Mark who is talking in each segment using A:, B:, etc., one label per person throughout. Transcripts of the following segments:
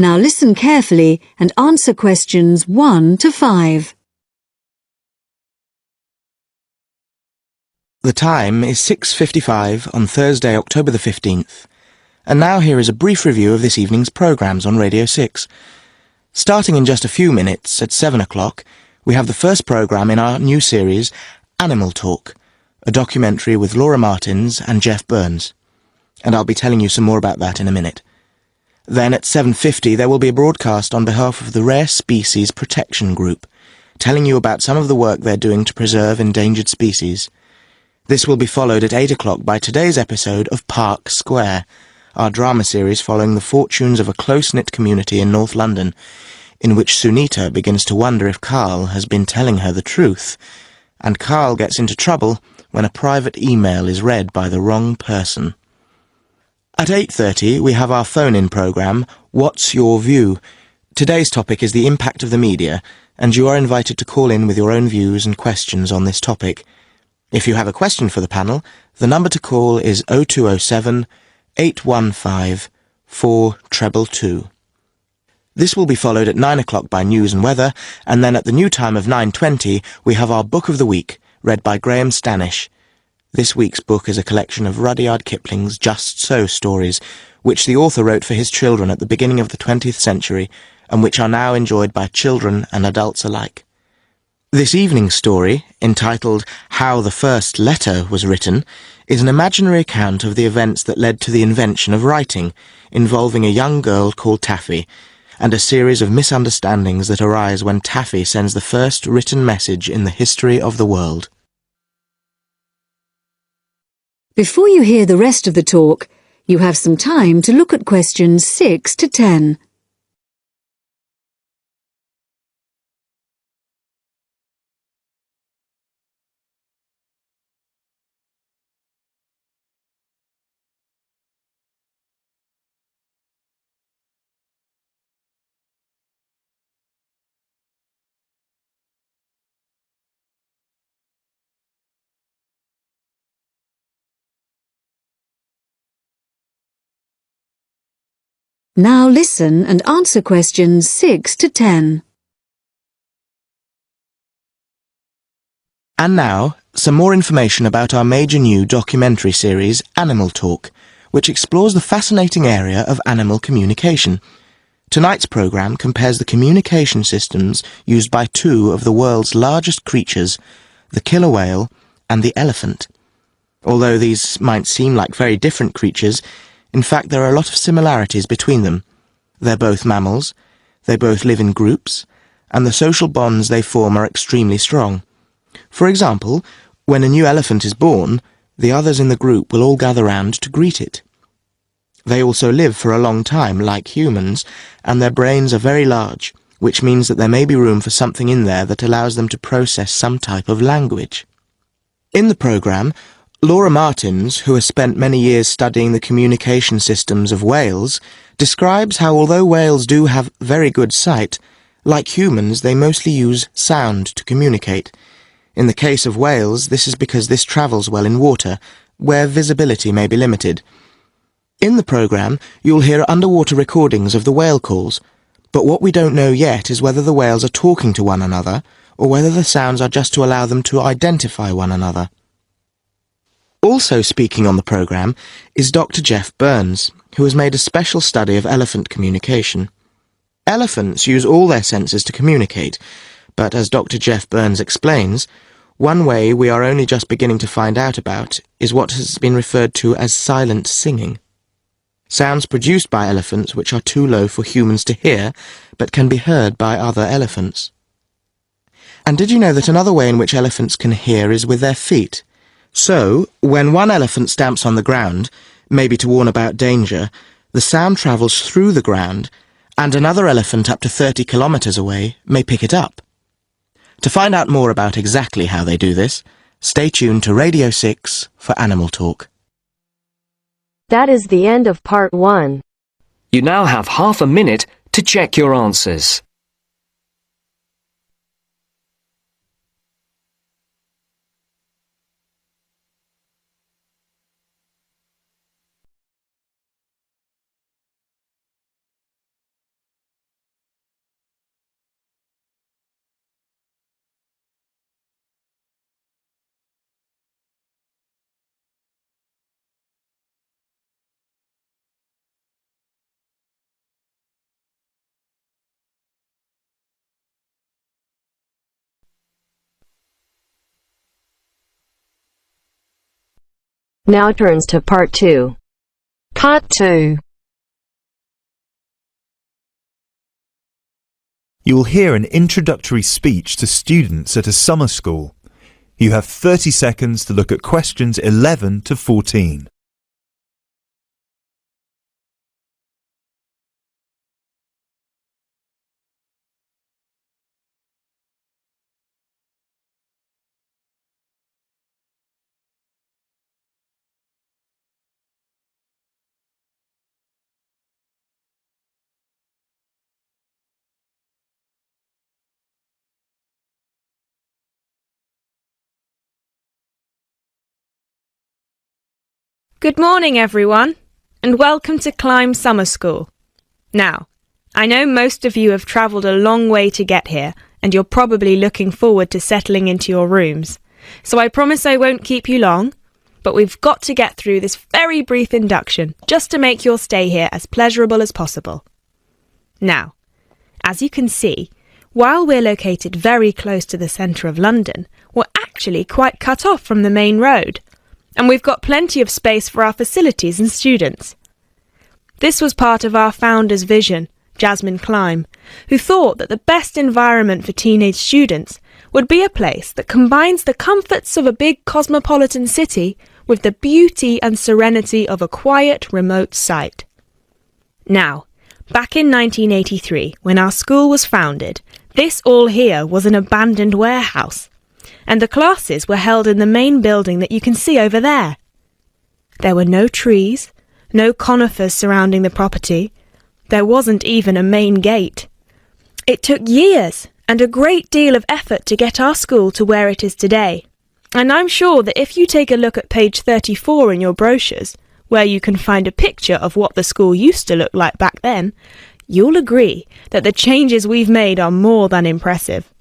A: Now listen carefully and answer questions 1 to 5.
B: The time is 6:55 on Thursday, October the 15th. And now here is a brief review of this evening's programmes on Radio 6. Starting in just a few minutes at 7 o'clock, we have the first programme in our new series, Animal Talk, a documentary with Laura Martins and Jeff Burns. And I'll be telling you some more about that in a minute. Then at 7:50 there will be a broadcast on behalf of the Rare Species Protection Group, telling you about some of the work they're doing to preserve endangered species. This will be followed at 8 o'clock by today's episode of Park Square, our drama series following the fortunes of a close-knit community in North London, in which Sunita begins to wonder if Carl has been telling her the truth, and Carl gets into trouble when a private email is read by the wrong person. At 8:30 we have our phone-in programme, What's Your View? Today's topic is the impact of the media, and you are invited to call in with your own views and questions on this topic. If you have a question for the panel, the number to call is 0207 815 4222. This will be followed at 9 o'clock by news and weather, and then at the new time of 9:20 we have our Book of the Week, read by Graham Stanish. This week's book is a collection of Rudyard Kipling's Just So stories, which the author wrote for his children at the beginning of the 20th century, and which are now enjoyed by children and adults alike. This evening's story, entitled How the First Letter Was Written, is an imaginary account of the events that led to the invention of writing, involving a young girl called Taffy, and a series of misunderstandings that arise when Taffy sends the first written message in the history of the world.
A: Before you hear the rest of the talk, you have some time to look at questions 6 to 10. Now listen and answer questions 6 to 10.
B: And now, some more information about our major new documentary series, Animal Talk, which explores the fascinating area of animal communication. Tonight's programme compares the communication systems used by two of the world's largest creatures, the killer whale and the elephant. Although these might seem like very different creatures, in fact there are a lot of similarities between them. They're both mammals, they both live in groups, and the social bonds they form are extremely strong. For example, when a new elephant is born, the others in the group will all gather round to greet it. They also live for a long time, like humans, and their brains are very large, which means that there may be room for something in there that allows them to process some type of language. In the programme, Laura Martins, who has spent many years studying the communication systems of whales, describes how although whales do have very good sight, like humans they mostly use sound to communicate. In the case of whales, this is because this travels well in water, where visibility may be limited. In the programme, you'll hear underwater recordings of the whale calls, but what we don't know yet is whether the whales are talking to one another, or whether the sounds are just to allow them to identify one another. Also speaking on the programme is Dr. Jeff Burns, who has made a special study of elephant communication. Elephants use all their senses to communicate, but as Dr. Jeff Burns explains, one way we are only just beginning to find out about is what has been referred to as silent singing. Sounds produced by elephants which are too low for humans to hear, but can be heard by other elephants. And did you know that another way in which elephants can hear is with their feet? So, when one elephant stamps on the ground, maybe to warn about danger, the sound travels through the ground, and another elephant up to 30 kilometres away may pick it up. To find out more about exactly how they do this, stay tuned to Radio 6 for Animal Talk.
C: That is the end of part 1.
D: You now have half a minute to check your answers.
C: Now turns to part 2.
E: Part 2.
F: You will hear an introductory speech to students at a summer school. You have 30 seconds to look at questions 11 to 14.
G: Good morning, everyone, and welcome to Climb Summer School. Now, I know most of you have travelled a long way to get here, and you're probably looking forward to settling into your rooms. So I promise I won't keep you long, but we've got to get through this very brief induction just to make your stay here as pleasurable as possible. Now, as you can see, while we're located very close to the centre of London, we're actually quite cut off from the main road. And we've got plenty of space for our facilities and students. This was part of our founder's vision, Jasmine Climb, who thought that the best environment for teenage students would be a place that combines the comforts of a big cosmopolitan city with the beauty and serenity of a quiet, remote site. Now, back in 1983, when our school was founded, this all here was an abandoned warehouse, and the classes were held in the main building that you can see over there. There were no trees, no conifers surrounding the property. There wasn't even a main gate. It took years and a great deal of effort to get our school to where it is today. And I'm sure that if you take a look at page 34 in your brochures, where you can find a picture of what the school used to look like back then, you'll agree that the changes we've made are more than impressive.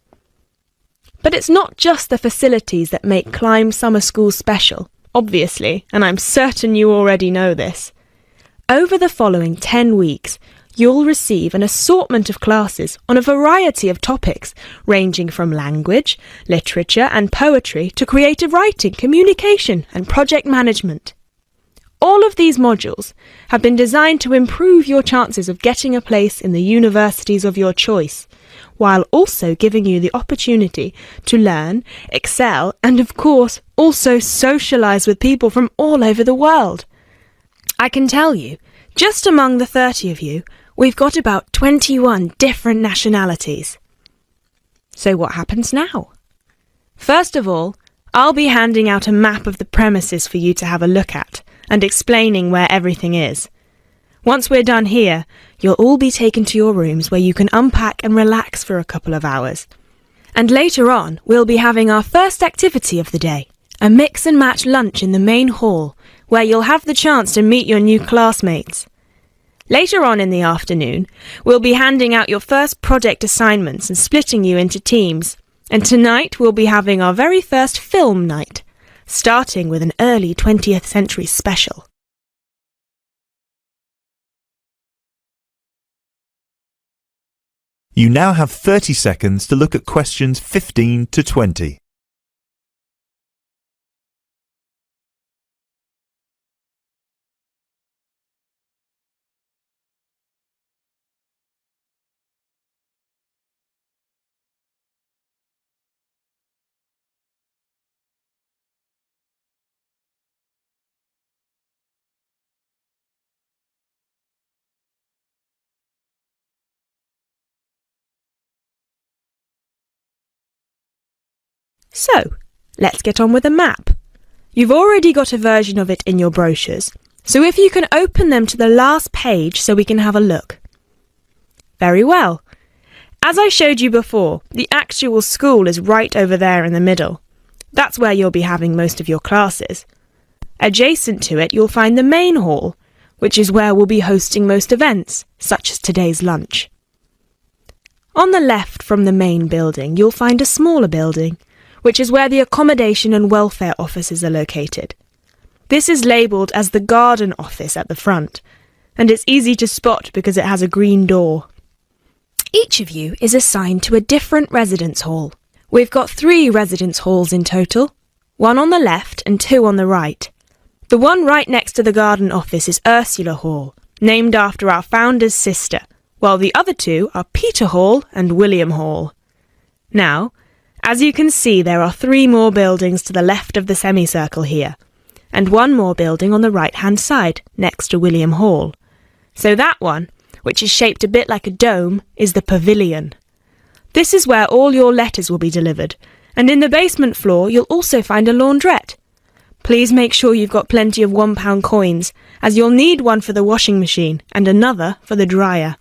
G: But it's not just the facilities that make Climb Summer School special, obviously, and I'm certain you already know this. Over the following 10 weeks, you'll receive an assortment of classes on a variety of topics, ranging from language, literature and poetry to creative writing, communication and project management. All of these modules have been designed to improve your chances of getting a place in the universities of your choice, while also giving you the opportunity to learn, excel, and of course, also socialise with people from all over the world. I can tell you, just among the 30 of you, we've got about 21 different nationalities. So what happens now? First of all, I'll be handing out a map of the premises for you to have a look at, and explaining where everything is. Once we're done here, you'll all be taken to your rooms where you can unpack and relax for a couple of hours. And later on, we'll be having our first activity of the day, a mix and match lunch in the main hall, where you'll have the chance to meet your new classmates. Later on in the afternoon, we'll be handing out your first project assignments and splitting you into teams. And tonight we'll be having our very first film night, starting with an early 20th century special.
F: You now have 30 seconds to look at questions 15 to 20.
G: So, let's get on with the map. You've already got a version of it in your brochures, so if you can open them to the last page so we can have a look. Very well. As I showed you before, the actual school is right over there in the middle. That's where you'll be having most of your classes. Adjacent to it, you'll find the main hall, which is where we'll be hosting most events, such as today's lunch. On the left from the main building, you'll find a smaller building, which is where the accommodation and welfare offices are located. This is labelled as the garden office at the front, and it's easy to spot because it has a green door. Each of you is assigned to a different residence hall. We've got 3 residence halls in total, 1 on the left and 2 on the right. The one right next to the garden office is Ursula Hall, named after our founder's sister, while the other two are Peter Hall and William Hall. Now, as you can see, there are 3 more buildings to the left of the semicircle here, and 1 more building on the right-hand side, next to William Hall. So that one, which is shaped a bit like a dome, is the pavilion. This is where all your letters will be delivered, and in the basement floor you'll also find a laundrette. Please make sure you've got plenty of £1 coins, as you'll need one for the washing machine and another for the dryer.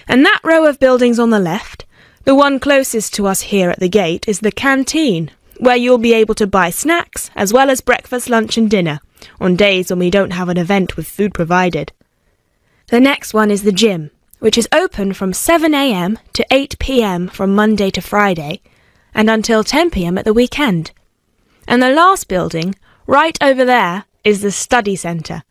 G: And that row of buildings on the left, the one closest to us here at the gate, is the canteen, where you'll be able to buy snacks as well as breakfast, lunch and dinner, on days when we don't have an event with food provided. The next one is the gym, which is open from 7 a.m. to 8 p.m. from Monday to Friday, and until 10 p.m. at the weekend. And the last building, right over there, is the study centre,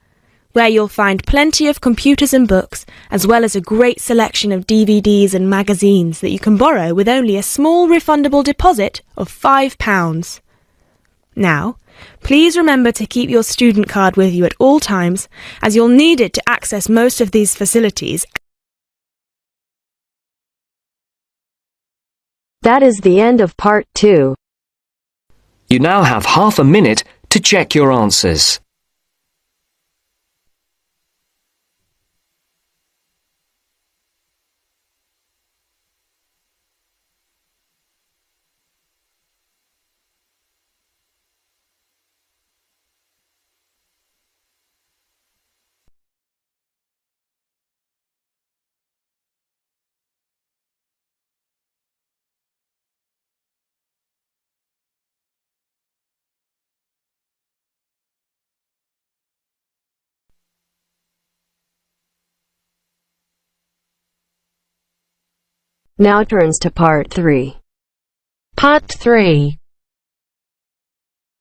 G: where you'll find plenty of computers and books, as well as a great selection of DVDs and magazines that you can borrow with only a small refundable deposit of £5. Now, please remember to keep your student card with you at all times, as you'll need it to access most of these facilities.
C: That is the end of part 2.
D: You now have half a minute to check your answers.
C: Now turns to part 3.
E: Part 3.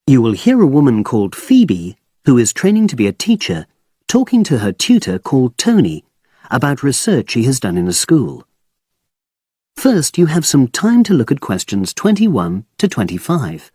H: You will hear a woman called Phoebe, who is training to be a teacher, talking to her tutor called Tony about research she has done in a school. First, you have some time to look at questions 21 to 25.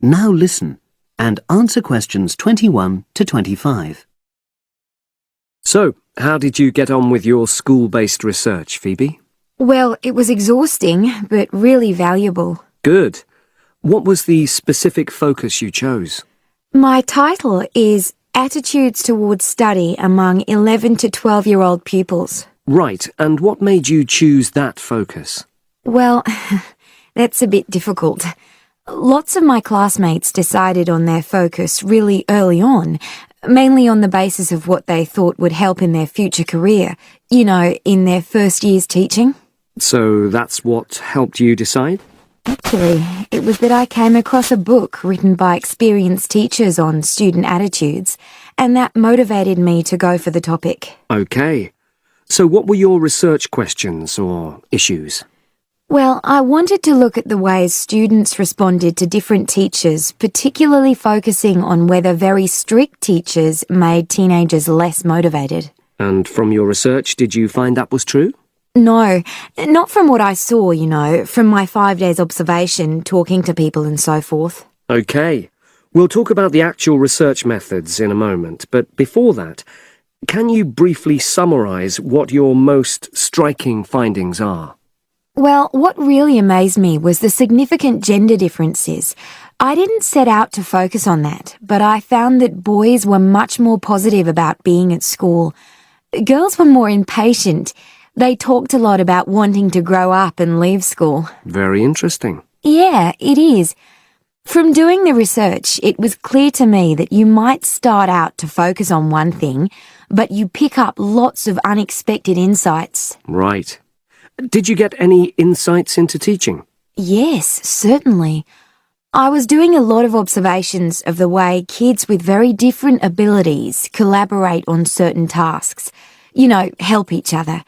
H: Now listen and answer questions 21 to 25.
I: So, how did you get on with your school-based research, Phoebe?
J: Well, it was exhausting, but really valuable.
I: Good. What was the specific focus you chose?
J: My title is Attitudes Towards Study Among 11 to 12-year-old Pupils.
I: Right, and what made you choose that focus?
J: Well, that's a bit difficult. Lots of my classmates decided on their focus really early on, mainly on the basis of what they thought would help in their future career, you know, in their first year's teaching.
I: So that's what helped you decide?
J: Actually, it was that I came across a book written by experienced teachers on student attitudes, and that motivated me to go for the topic.
I: Okay. So what were your research questions or issues?
J: Well, I wanted to look at the ways students responded to different teachers, particularly focusing on whether very strict teachers made teenagers less motivated.
I: And from your research, did you find that was true?
J: No, not from what I saw, you know, from my 5 days observation, talking to people and so forth.
I: Okay. We'll talk about the actual research methods in a moment, but before that, can you briefly summarise what your most striking findings are?
J: Well, what really amazed me was the significant gender differences. I didn't set out to focus on that, but I found that boys were much more positive about being at school. Girls were more impatient. They talked a lot about wanting to grow up and leave school.
I: Very interesting.
J: Yeah, it is. From doing the research, it was clear to me that you might start out to focus on one thing, but you pick up lots of unexpected insights.
I: Right. Did you get any insights into teaching?
J: Yes, certainly. I was doing a lot of observations of the way kids with very different abilities collaborate on certain tasks, help each other.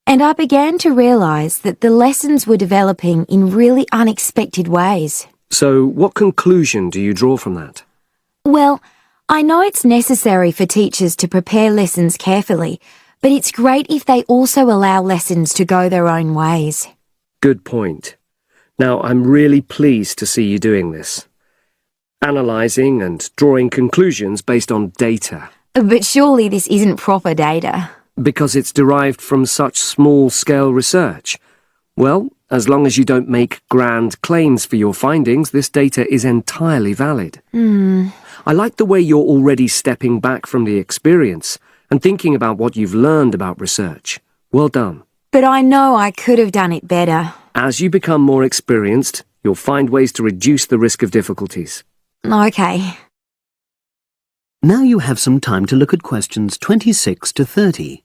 J: And I began to realise that the lessons were developing in really unexpected ways.
I: So, what conclusion do you draw from that?
J: Well, I know it's necessary for teachers to prepare lessons carefully, but it's great if they also allow lessons to go their own ways.
I: Good point. Now, I'm really pleased to see you doing this. Analysing and drawing conclusions based on data.
J: But surely this isn't proper data.
I: Because it's derived from such small-scale research. Well, as long as you don't make grand claims for your findings, this data is entirely valid. I like the way you're already stepping back from the experience and thinking about what you've learned about research. Well done.
J: But I know I could have done it better.
I: As you become more experienced, you'll find ways to reduce the risk of difficulties.
J: Okay.
H: Now you have some time to look at questions 26 to 30.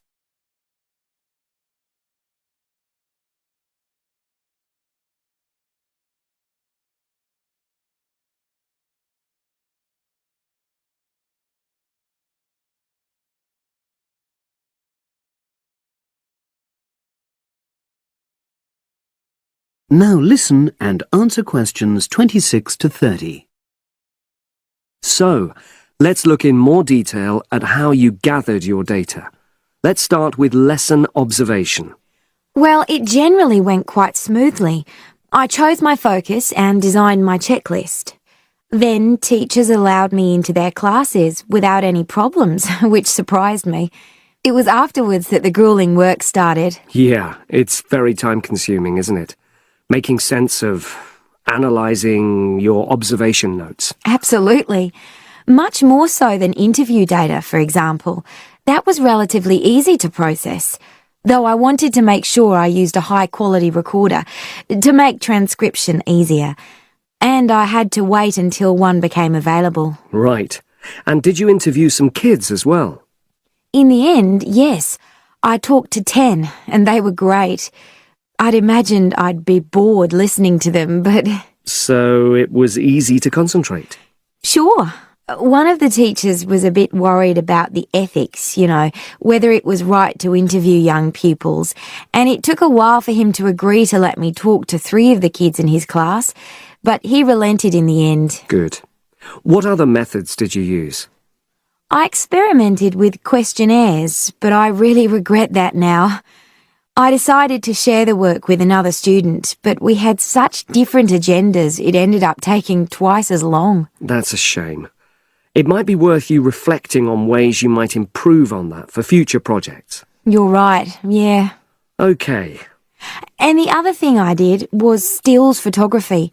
H: Now listen and answer questions 26 to 30.
I: So, let's look in more detail at how you gathered your data. Let's start with lesson observation.
J: Well, it generally went quite smoothly. I chose my focus and designed my checklist. Then teachers allowed me into their classes without any problems, which surprised me. It was afterwards that the grueling work started.
I: Yeah, it's very time-consuming, isn't it? Making sense of analysing your observation notes.
J: Absolutely. Much more so than interview data, for example. That was relatively easy to process, though I wanted to make sure I used a high-quality recorder to make transcription easier. And I had to wait until one became available.
I: Right. And did you interview some kids as well?
J: In the end, yes. I talked to 10, and they were great. I'd imagined I'd be bored listening to them, but...
I: So it was easy to concentrate?
J: Sure. One of the teachers was a bit worried about the ethics, whether it was right to interview young pupils, and it took a while for him to agree to let me talk to 3 of the kids in his class, but he relented in the end.
I: Good. What other methods did you use?
J: I experimented with questionnaires, but I really regret that now. I decided to share the work with another student, but we had such different agendas it ended up taking twice as long.
I: That's a shame. It might be worth you reflecting on ways you might improve on that for future projects.
J: You're right, yeah.
I: Okay.
J: And the other thing I did was stills photography.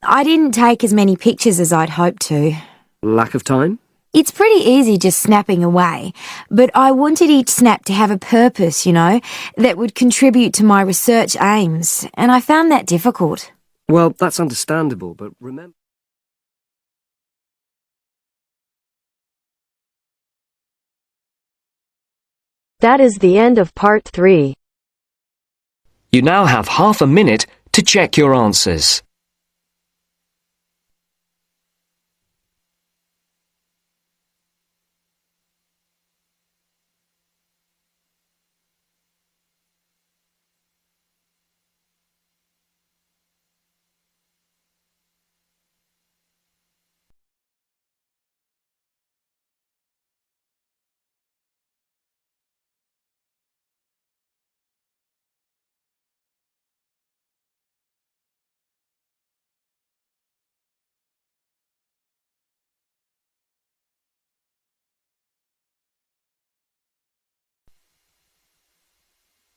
J: I didn't take as many pictures as I'd hoped to.
I: Lack of time?
J: It's pretty easy just snapping away, but I wanted each snap to have a purpose, that would contribute to my research aims, and I found that difficult.
I: Well, that's understandable, but remember...
C: That is the end of part 3.
D: You now have half a minute to check your answers.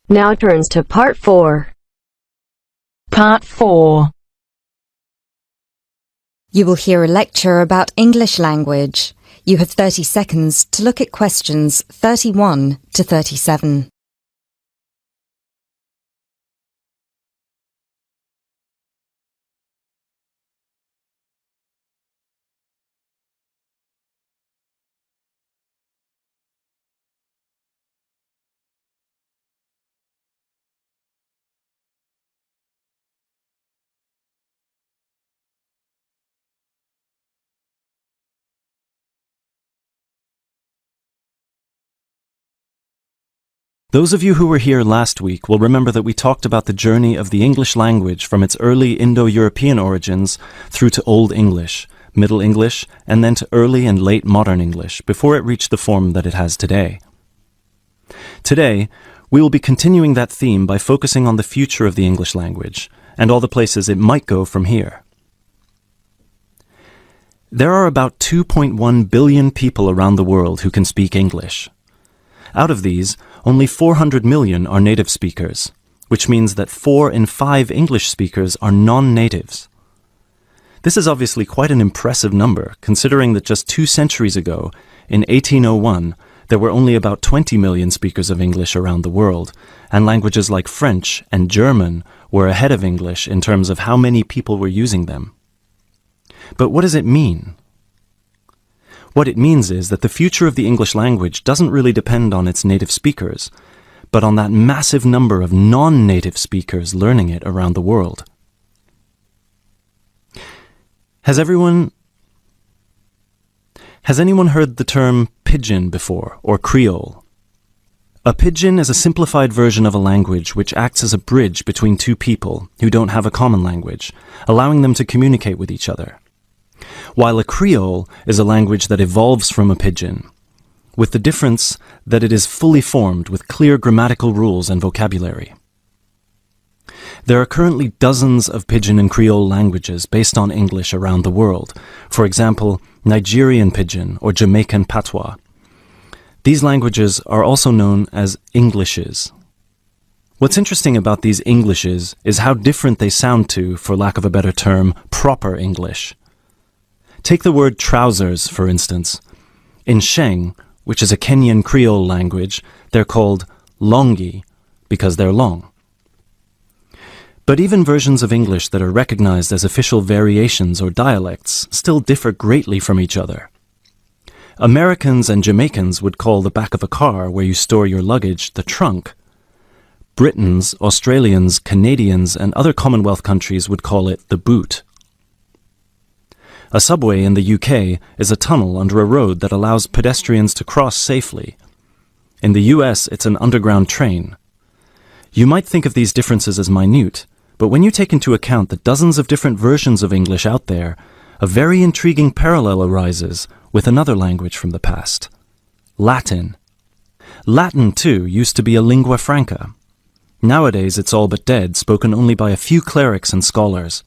C: Now turns to part 4.
E: Part 4.
K: You will hear a lecture about English language. You have 30 seconds to look at questions 31 to 37.
L: Those of you who were here last week will remember that we talked about the journey of the English language from its early Indo-European origins through to Old English, Middle English, and then to early and late modern English before it reached the form that it has today. Today, we will be continuing that theme by focusing on the future of the English language and all the places it might go from here. There are about 2.1 billion people around the world who can speak English. Out of these, only 400 million are native speakers, which means that 4 in 5 English speakers are non-natives. This is obviously quite an impressive number, considering that just 2 centuries ago, in 1801, there were only about 20 million speakers of English around the world, and languages like French and German were ahead of English in terms of how many people were using them. But what does it mean? What it means is that the future of the English language doesn't really depend on its native speakers, but on that massive number of non-native speakers learning it around the world. Has anyone heard the term pidgin before, or Creole? A pidgin is a simplified version of a language which acts as a bridge between two people who don't have a common language, allowing them to communicate with each other. While a Creole is a language that evolves from a pidgin, with the difference that it is fully formed with clear grammatical rules and vocabulary. There are currently dozens of Pidgin and Creole languages based on English around the world, for example, Nigerian Pidgin or Jamaican Patois. These languages are also known as Englishes. What's interesting about these Englishes is how different they sound to, for lack of a better term, proper English. Take the word trousers, for instance. In Sheng, which is a Kenyan Creole language, they're called longi because they're long. But even versions of English that are recognized as official variations or dialects still differ greatly from each other. Americans and Jamaicans would call the back of a car where you store your luggage the trunk. Britons, Australians, Canadians, and other Commonwealth countries would call it the boot. A subway in the UK is a tunnel under a road that allows pedestrians to cross safely. In the US, it's an underground train. You might think of these differences as minute, but when you take into account the dozens of different versions of English out there, a very intriguing parallel arises with another language from the past: Latin. Latin, too, used to be a lingua franca. Nowadays, it's all but dead, spoken only by a few clerics and scholars.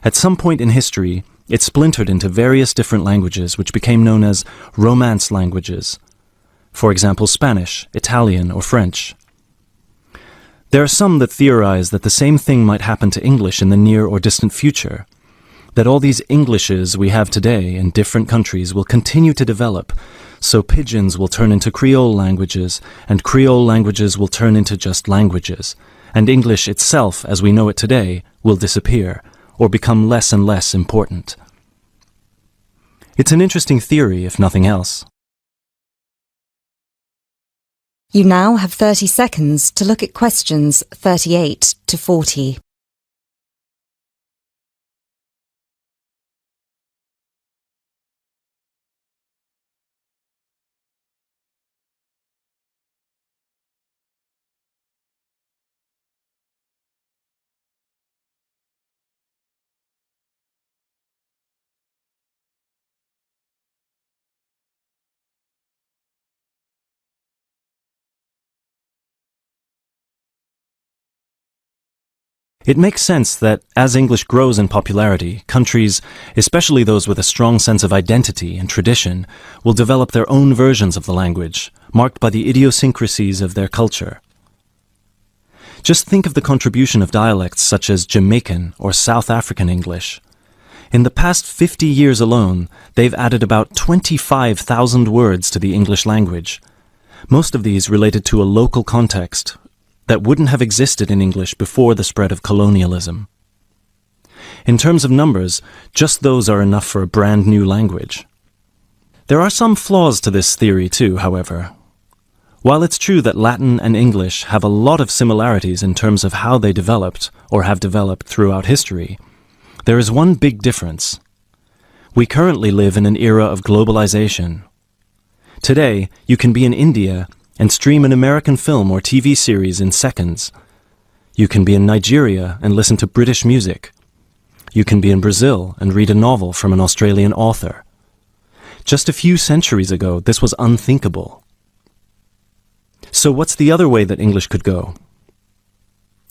L: At some point in history, it splintered into various different languages which became known as Romance languages. For example, Spanish, Italian, or French. There are some that theorize that the same thing might happen to English in the near or distant future, that all these Englishes we have today in different countries will continue to develop, so pidgins will turn into Creole languages, and Creole languages will turn into just languages, and English itself, as we know it today, will disappear, or become less and less important. It's an interesting theory, if nothing else.
K: You now have 30 seconds to look at questions 38 to 40.
L: It makes sense that, as English grows in popularity, countries, especially those with a strong sense of identity and tradition, will develop their own versions of the language, marked by the idiosyncrasies of their culture. Just think of the contribution of dialects such as Jamaican or South African English. In the past 50 years alone, they've added about 25,000 words to the English language. Most of these related to a local context that wouldn't have existed in English before the spread of colonialism. In terms of numbers, just those are enough for a brand new language. There are some flaws to this theory too, however. While it's true that Latin and English have a lot of similarities in terms of how they developed, or have developed throughout history, there is one big difference. We currently live in an era of globalization. Today, you can be in India and stream an American film or TV series in seconds. You can be in Nigeria and listen to British music. You can be in Brazil and read a novel from an Australian author. Just a few centuries ago, this was unthinkable. So what's the other way that English could go?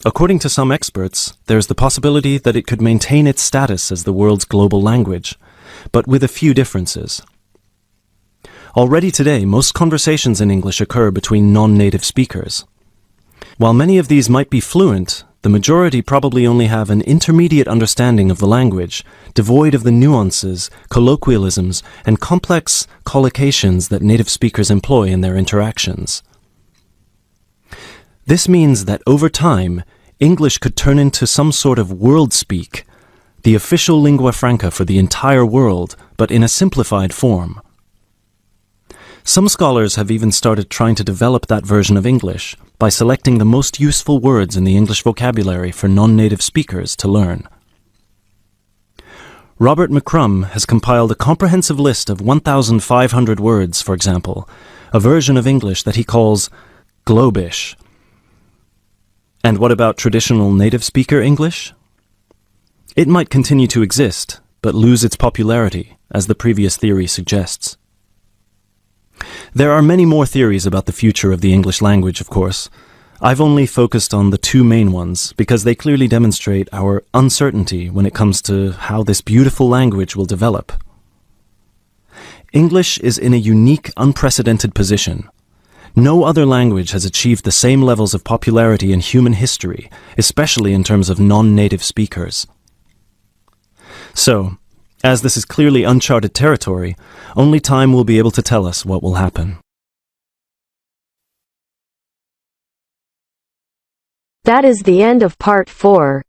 L: According to some experts, there's the possibility that it could maintain its status as the world's global language, but with a few differences. Already today, most conversations in English occur between non-native speakers. While many of these might be fluent, the majority probably only have an intermediate understanding of the language, devoid of the nuances, colloquialisms, and complex collocations that native speakers employ in their interactions. This means that over time, English could turn into some sort of world speak, the official lingua franca for the entire world, but in a simplified form. Some scholars have even started trying to develop that version of English by selecting the most useful words in the English vocabulary for non-native speakers to learn. Robert McCrum has compiled a comprehensive list of 1,500 words, for example, a version of English that he calls Globish. And what about traditional native speaker English? It might continue to exist, but lose its popularity, as the previous theory suggests. There are many more theories about the future of the English language, of course. I've only focused on the two main ones because they clearly demonstrate our uncertainty when it comes to how this beautiful language will develop. English is in a unique, unprecedented position. No other language has achieved the same levels of popularity in human history, especially in terms of non-native speakers. So, as this is clearly uncharted territory, only time will be able to tell us what will happen.
C: That is the end of part 4.